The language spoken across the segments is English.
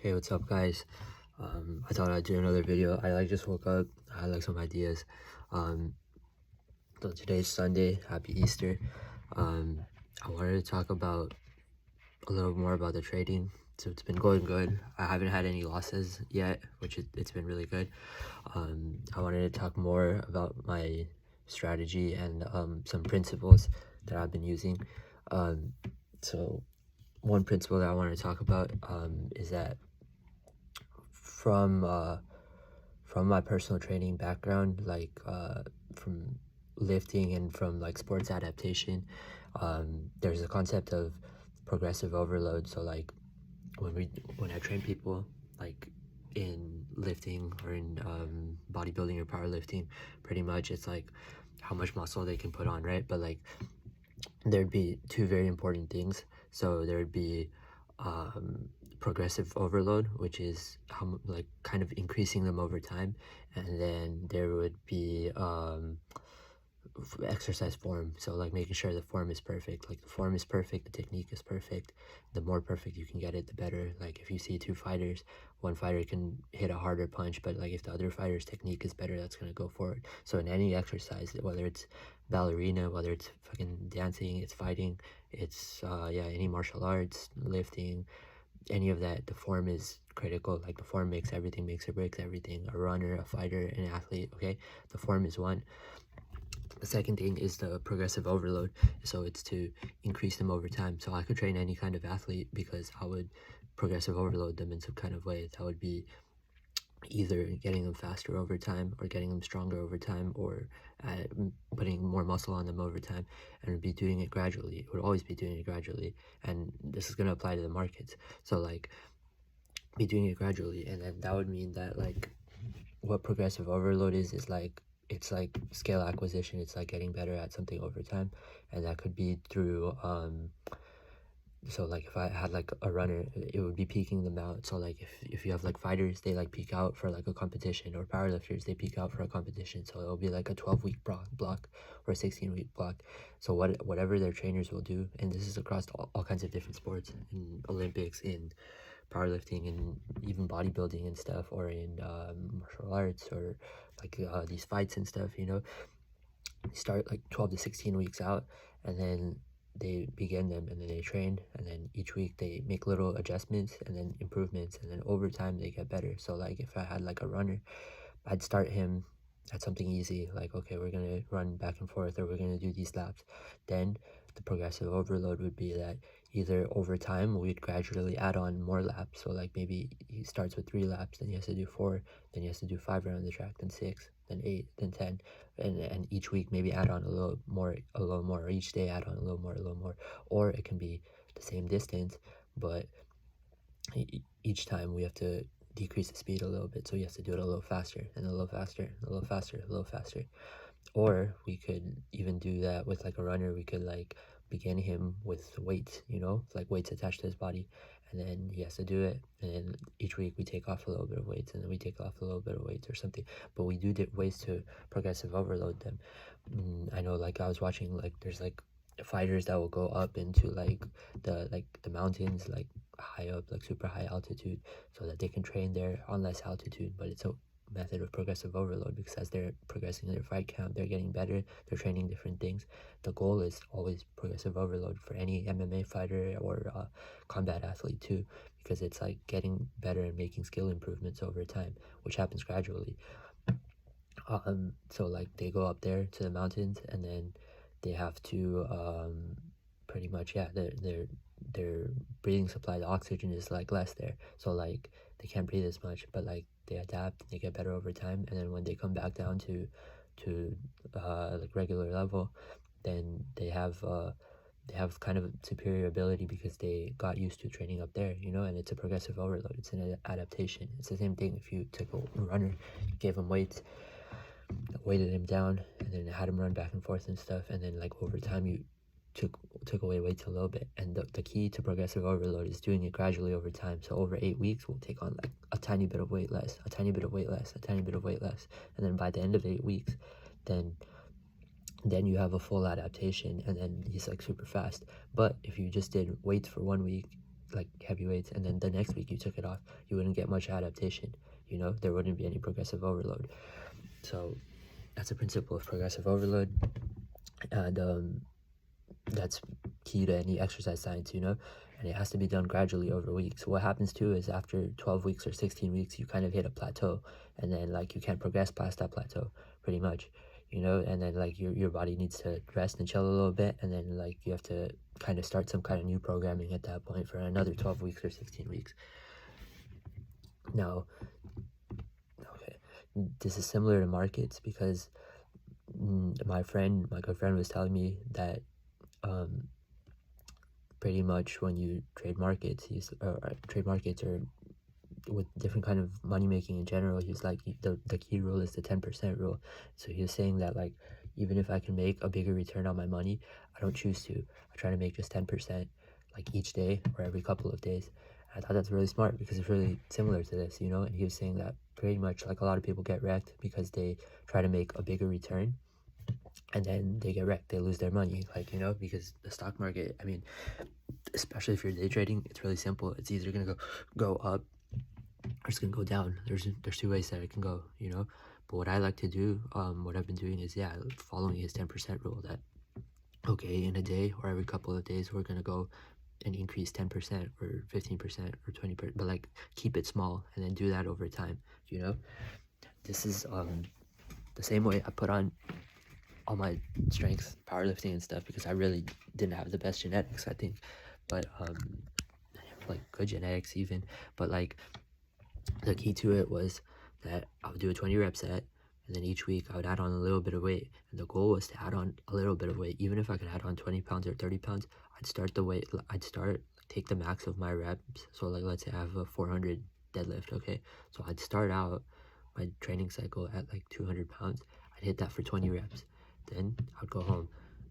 Hey, what's up, guys? I thought I'd do another video. I just woke up. I had some ideas. Um, so today's Sunday. Happy Easter. I wanted to talk about a little more about the trading. So it's been going good. I haven't had any losses yet, which it's been really good. I wanted to talk more about my strategy and some principles that I've been using. So one principle that I want to talk about is that from my personal training background, from lifting and from sports adaptation, there's a concept of progressive overload. So when I train people like in lifting or in bodybuilding or powerlifting, pretty much it's like how much muscle they can put on, right? But there'd be two very important things. So there'd be progressive overload, which is kind of increasing them over time, and then there would be exercise form. So making sure the form is perfect. Like the form is perfect, the technique is perfect. The more perfect you can get it, the better. Like if you see two fighters, one fighter can hit a harder punch, but if the other fighter's technique is better, that's gonna go forward. So in any exercise, whether it's ballerina, whether it's fucking dancing, it's fighting, it's any martial arts, lifting, any of that, the form is critical. Like the form makes everything, makes or breaks everything. A runner, a fighter, an athlete, okay? The form is one. The second thing is the progressive overload. So it's to increase them over time. So I could train any kind of athlete because I would progressive overload them in some kind of way. That would be either getting them faster over time or getting them stronger over time, or putting more muscle on them over time, and would be doing it gradually. It would always be doing it gradually, and this is going to apply to the markets. So be doing it gradually, and then that would mean that what progressive overload is it's like scale acquisition. It's like getting better at something over time, and that could be through so if I had a runner, it would be peaking them out. So if you have fighters, they peak out for a competition, or powerlifters, they peak out for a competition. So it'll be a 12-week block or a 16-week block. So whatever their trainers will do, and this is across all kinds of different sports, in Olympics, in powerlifting, and even bodybuilding and stuff, or in martial arts, or these fights and stuff, they start 12 to 16 weeks out, and then they begin them, and then they train, and then each week they make little adjustments and then improvements, and then over time they get better. So if I had a runner, I'd start him at something easy, okay, we're gonna run back and forth, or we're gonna do these laps. Then the progressive overload would be that either over time we'd gradually add on more laps. So maybe he starts with 3 laps, then he has to do 4, then he has to do 5 around the track, then 6, then 8, then 10, and each week maybe add on a little more, or each day add on a little more. Or it can be the same distance, but each time we have to decrease the speed a little bit, so you have to do it a little faster, and a little faster, a little faster, a little faster. Or we could even do that with a runner. We could begin him with weights, weights attached to his body, and then he has to do it, and then each week we take off a little bit of weights, and then we take off a little bit of weights or something. But we do ways to progressive overload them. I know I was watching, there's fighters that will go up into the mountains, high up, super high altitude, so that they can train there on less altitude. But it's a method of progressive overload, because as they're progressing in their fight camp, they're getting better, they're training different things. The goal is always progressive overload for any MMA fighter or combat athlete too, because it's getting better and making skill improvements over time, which happens gradually. So they go up there to the mountains, and then they have to pretty much, yeah, their breathing supply, the oxygen is less there, so they can't breathe as much, but they adapt, they get better over time, and then when they come back down to regular level, then they have kind of superior ability, because they got used to training up there, and it's a progressive overload. It's an adaptation. It's the same thing if you took a runner, gave him weights, weighted him down, and then had him run back and forth and stuff, and then over time you took away weights a little bit. And the key to progressive overload is doing it gradually over time. So over 8 weeks we'll take on a tiny bit of weight less, a tiny bit of weight less, a tiny bit of weight less, and then by the end of 8 weeks, then you have a full adaptation, and then he's super fast. But if you just did weights for 1 week, like heavyweights, and then the next week you took it off, you wouldn't get much adaptation, you know, there wouldn't be any progressive overload. So that's the principle of progressive overload, and that's key to any exercise science, you know, and it has to be done gradually over weeks. So what happens too is after 12 weeks or 16 weeks, you kind of hit a plateau, and then like you can't progress past that plateau pretty much, you know, and then like your body needs to rest and chill a little bit, and then like you have to kind of start some kind of new programming at that point for another 12 weeks or 16 weeks. Now, okay, this is similar to markets because my good friend was telling me that pretty much when you trade markets, trade markets or with different kind of money making in general, he's like, the key rule is the 10% rule. So he was saying that like, even if I can make a bigger return on my money, I don't choose to. I try to make just 10% like each day or every couple of days. And I thought that's really smart because it's really similar to this, you know. And he was saying that pretty much like a lot of people get wrecked because they try to make a bigger return and then they get wrecked, they lose their money, like, you know, because the stock market, I mean, especially if you're day trading, it's really simple. It's either gonna go up or it's gonna go down. There's two ways that it can go, you know. But what I like to do, what I've been doing is, yeah, following his 10% rule, that okay, in a day or every couple of days we're gonna go and increase 10% or 15% or 20%, but like keep it small and then do that over time, you know. This is the same way I put on all my strength, powerlifting and stuff, because I really didn't have the best genetics, I think, but like good genetics even, but like the key to it was that I would do a 20 rep set, and then each week I would add on a little bit of weight, and the goal was to add on a little bit of weight. Even if I could add on 20 pounds or 30 pounds, I'd take the max of my reps. So like, let's say I have a 400 deadlift, okay, so I'd start out my training cycle at like 200 pounds. I'd hit that for 20 reps, then I'd go home,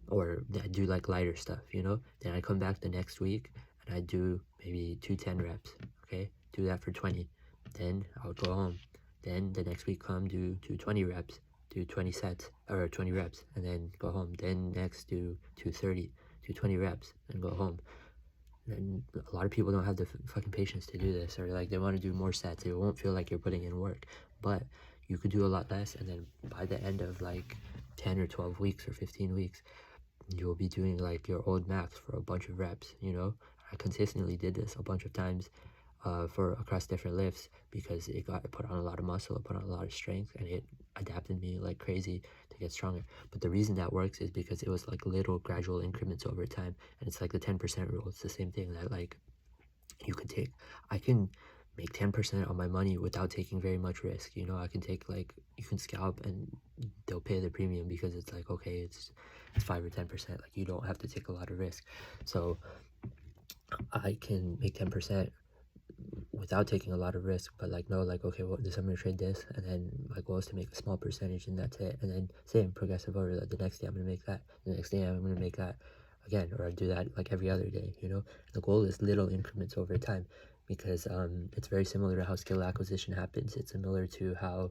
or I'd do like lighter stuff, you know. Then I'd come back the next week and I'd do maybe 10 reps, okay, do that for 20. Then I would go home. Then the next week do 20 reps, do 20 sets or 20 reps, and then go home. Then next do 230, do 20 reps, and go home. And a lot of people don't have the fucking patience to do this, or like they want to do more sets. It won't feel like you're putting in work, but you could do a lot less, and then by the end of like 10 or 12 weeks or 15 weeks, you'll be doing like your old max for a bunch of reps, you know. I consistently did this a bunch of times for across different lifts because it put on a lot of muscle, it put on a lot of strength, and it adapted me like crazy to get stronger. But the reason that works is because it was like little gradual increments over time, and it's like the 10% rule. It's the same thing that like I can make 10% on my money without taking very much risk, you know. I can take like, you can scalp and they'll pay the premium because it's like, okay, it's 5 or 10%, like you don't have to take a lot of risk. So I can make 10% without taking a lot of risk, but like, no, like, okay, well, I'm gonna trade this, and then my goal is to make a small percentage, and that's it. And then same progressive overload, the next day I'm gonna make that, the next day I'm gonna make that again, or I do that like every other day, you know. The goal is little increments over time, because it's very similar to how skill acquisition happens. It's similar to how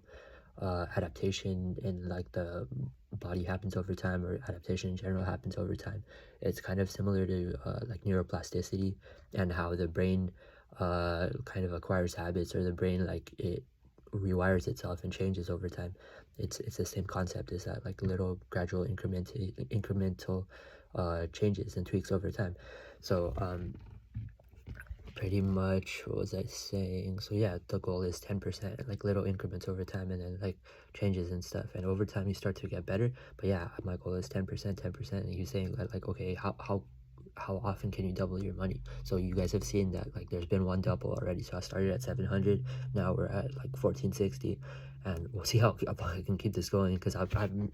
adaptation in like the body happens over time, or adaptation in general happens over time. It's kind of similar to like neuroplasticity, and how the brain kind of acquires habits, or the brain, like, it rewires itself and changes over time. It's the same concept, is that like little gradual incremental changes and tweaks over time. So pretty much, what was I saying? So yeah, the goal is 10%, like little increments over time, and then like changes and stuff, and over time you start to get better. But yeah, my goal is 10%, and you're saying that like, okay, how often can you double your money? So you guys have seen that like there's been one double already. So I started at 700, now we're at like 1460, and we'll see how I can keep this going, because I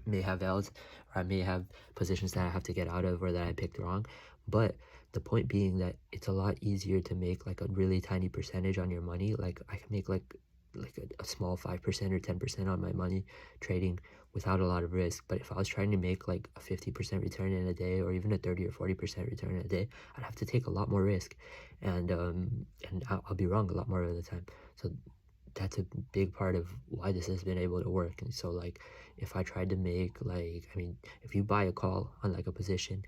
may have L's, or I may have positions that I have to get out of, or that I picked wrong. But the point being that it's a lot easier to make like a really tiny percentage on your money. Like I can make like a small 5% or 10% on my money trading without a lot of risk. But if I was trying to make like a 50% return in a day, or even a 30 or 40% return in a day, I'd have to take a lot more risk, and I'll be wrong a lot more of the time. So that's a big part of why this has been able to work. And so like, if I tried to make like, I mean, if you buy a call on like a position,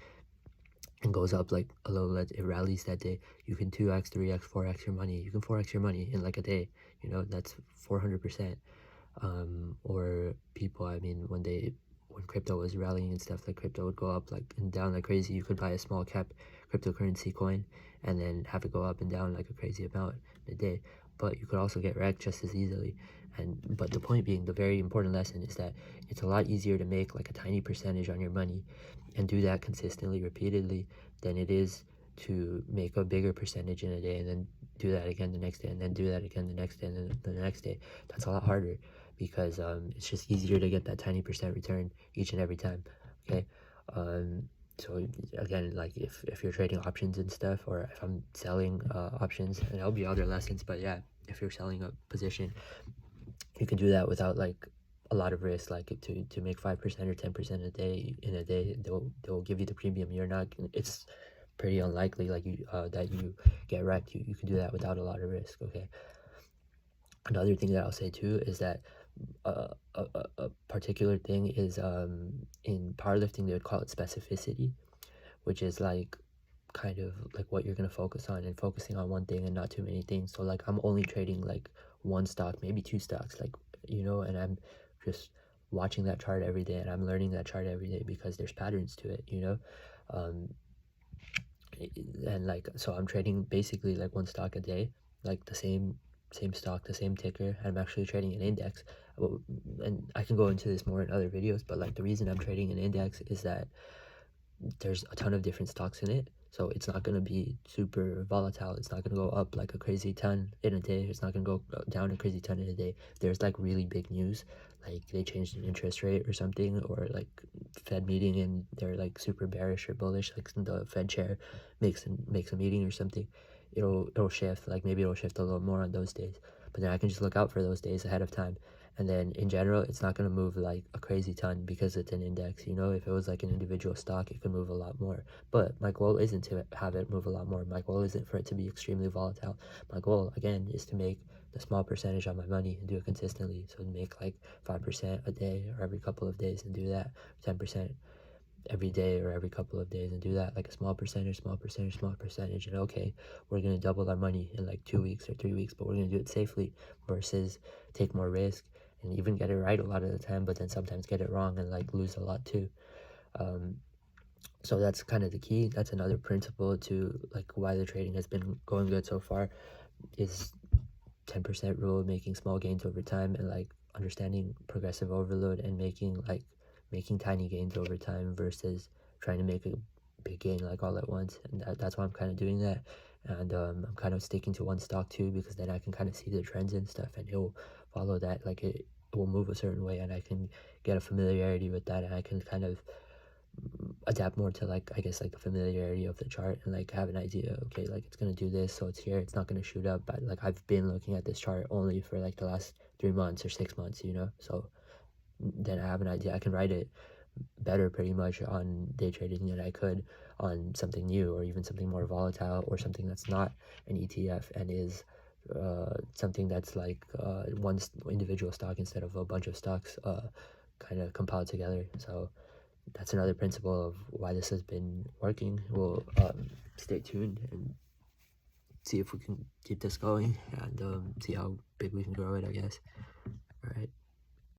and goes up like a little, it rallies that day, you can 2x, 3x, 4x your money. You can 4x your money in like a day, you know, that's 400%. Or people, I mean, when crypto was rallying and stuff, like crypto would go up like and down like crazy. You could buy a small cap cryptocurrency coin and then have it go up and down like a crazy amount in a day, but you could also get wrecked just as easily. But the point being, the very important lesson is that it's a lot easier to make like a tiny percentage on your money and do that consistently, repeatedly, than it is to make a bigger percentage in a day and then do that again the next day and then do that again the next day and then the next day. That's a lot harder because it's just easier to get that tiny percent return each and every time. Okay. So again, like if you're trading options and stuff, or if I'm selling options, and there'll be other lessons, but yeah, if you're selling a position, you can do that without like a lot of risk. Like to make 5% or 10% a day in a day, they'll give you the premium. You're not, it's pretty unlikely like you that you get wrecked. You can do that without a lot of risk. Okay. Another thing that I'll say too is that a particular thing is in powerlifting they would call it specificity, which is like kind of like what you're going to focus on and focusing on one thing and not too many things. So like I'm only trading like one stock, maybe two stocks, like, you know, and I'm just watching that chart every day and I'm learning that chart every day because there's patterns to it, you know. um and like, so I'm trading basically like one stock a day, like the same stock, the same ticker. I'm actually trading an index. And I can go into this more in other videos, but like the reason I'm trading an index is that there's a ton of different stocks in it, so it's not going to be super volatile. It's not going to go up like a crazy ton in a day. It's not going to go down a crazy ton in a day. If there's like really big news, like they changed an interest rate or something, or like Fed meeting and they're like super bearish or bullish, like the Fed chair makes a meeting or something, it'll shift. Like maybe it'll shift a little more on those days, but then I can just look out for those days ahead of time. And then in general, it's not going to move like a crazy ton because it's an index. You know, if it was like an individual stock, it could move a lot more. But my goal isn't to have it move a lot more. My goal isn't for it to be extremely volatile. My goal, again, is to make the small percentage on my money and do it consistently. So make like 5% a day or every couple of days and do that. 10% every day or every couple of days and do that, like a small percentage, small percentage, small percentage. And okay, we're going to double our money in like 2 weeks or 3 weeks, but we're going to do it safely versus take more risk and even get it right a lot of the time, but then sometimes get it wrong and like lose a lot too. So that's kind of the key. That's another principle to like why the trading has been going good so far, is 10% rule, making small gains over time, and like understanding progressive overload and making tiny gains over time versus trying to make a big gain like all at once. And that's why I'm kind of doing that. And I'm kind of sticking to one stock too, because then I can kind of see the trends and stuff and it will follow that. Like it will move a certain way and I can get a familiarity with that, and I can kind of adapt more to like, I guess, like the familiarity of the chart and like have an idea, okay, like it's gonna do this, so it's here, it's not gonna shoot up. But like I've been looking at this chart only for like the last 3 months or 6 months, you know, so then I have an idea. I can write it better pretty much on day trading than I could on something new or even something more volatile or something that's not an ETF and is something that's like one individual stock instead of a bunch of stocks kind of compiled together. So that's another principle of why this has been working. We'll stay tuned and see if we can keep this going and see how big we can grow it, I guess.